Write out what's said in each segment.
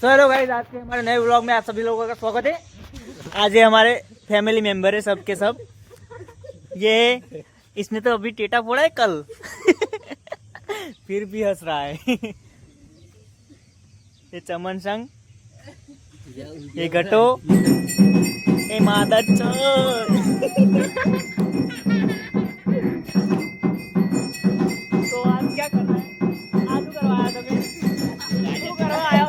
तो hello guys, आज के हमारे नए व्लॉग में आप सभी लोगों का स्वागत है। आज ये हमारे फैमिली मेंबर है सब के सब। ये इसने तो अभी टेटा फोड़ा है कल फिर भी हंस रहा है। ये चमन संग, ये घटो, ये मादा चोर। तो आज क्या करना है? आज करवाया तुम्हें, करवाया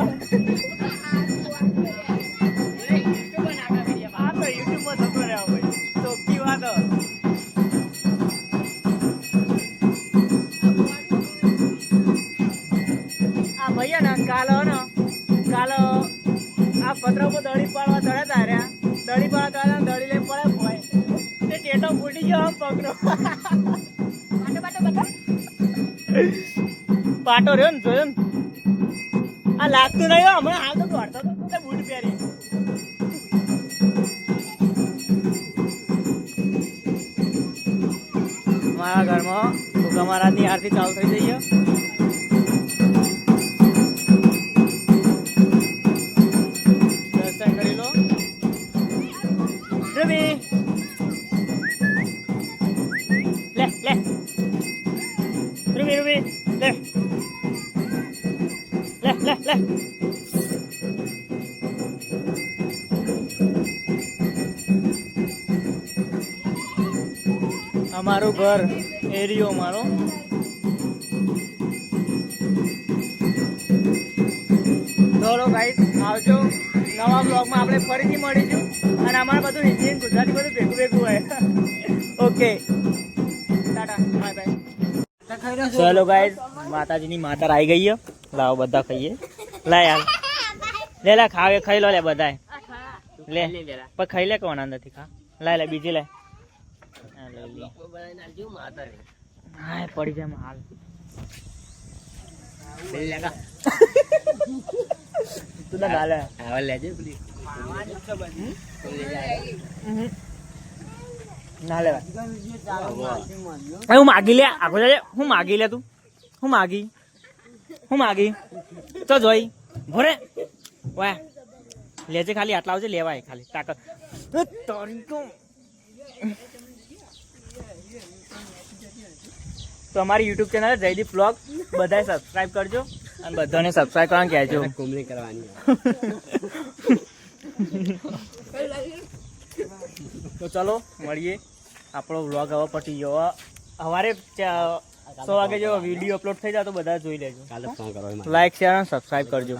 यूट्यूब में धक्को रहा भाई, तो की बात है। आ भैया ना काल आ पत्रा को दड़ी पाड़वा चढ़ा था रे, दड़ी पाड़ा चढ़ा दड़ी ले पड़े भाई ते टेटो फूटी गयो। हम पकड़ो पाटो रे न જોયો ને આ લાગતું નહીં હમણાં હાલ તો દોડતો તો બૂટ પહેરી મારા ઘરમાં ભૂખા મહારાજની આરતી ચાલુ થઈ જઈ છે। દર્શન કરી લો। રૂબી લે લે રૂબી રૂબી લે લે લે લે। અમારું ઘર એરિયો મારો। ચલો ગાઈસ, આવજો નવા બ્લોગમાં આપણે ફરીથી મળીશું। અને અમારે બધું હિન્દી અને ગુજરાતી બધું ભેગું ભેગું હોય। Okay, Tata bye bye. ચલો ગાઈસ, માતાજીની માતા આવી ગઈ છે। લાવો બધા ખાઈએ। લા યાર લે લે ખાવે ખાઈ લો લે બધા લે પણ ખાઈ લે કોણ અંદરથી ખા। લા લે બીજી લે હા પડી જાય હાલ તું ના ગાલે હવે લેજે પેલી ના લે હું માગી લે આખો જાય। હું માગી લે તું હું માગી તો જોઈ ભોરે વાહ લેજે ખાલી આટલા આવજે લેવાય ખાલી તાકાત તો અમારી યુટ્યુબ ચેનલ જયદીપ વ્લોગ બધાએ સબસ્ક્રાઇબ કરજો અને બધાને સબસ્ક્રાઇબ કરવાનું કહેજો। કોમેન્ટ કરવાની તો ચલો મળીએ। આપણો વ્લોગ હવે પટી ગયો। સવારે 6 વાગે જો વિડીયો અપલોડ થઈ જાય તો બધા જોઈ લેજો। લાઈક શેર અને સબસ્ક્રાઇબ કરજો।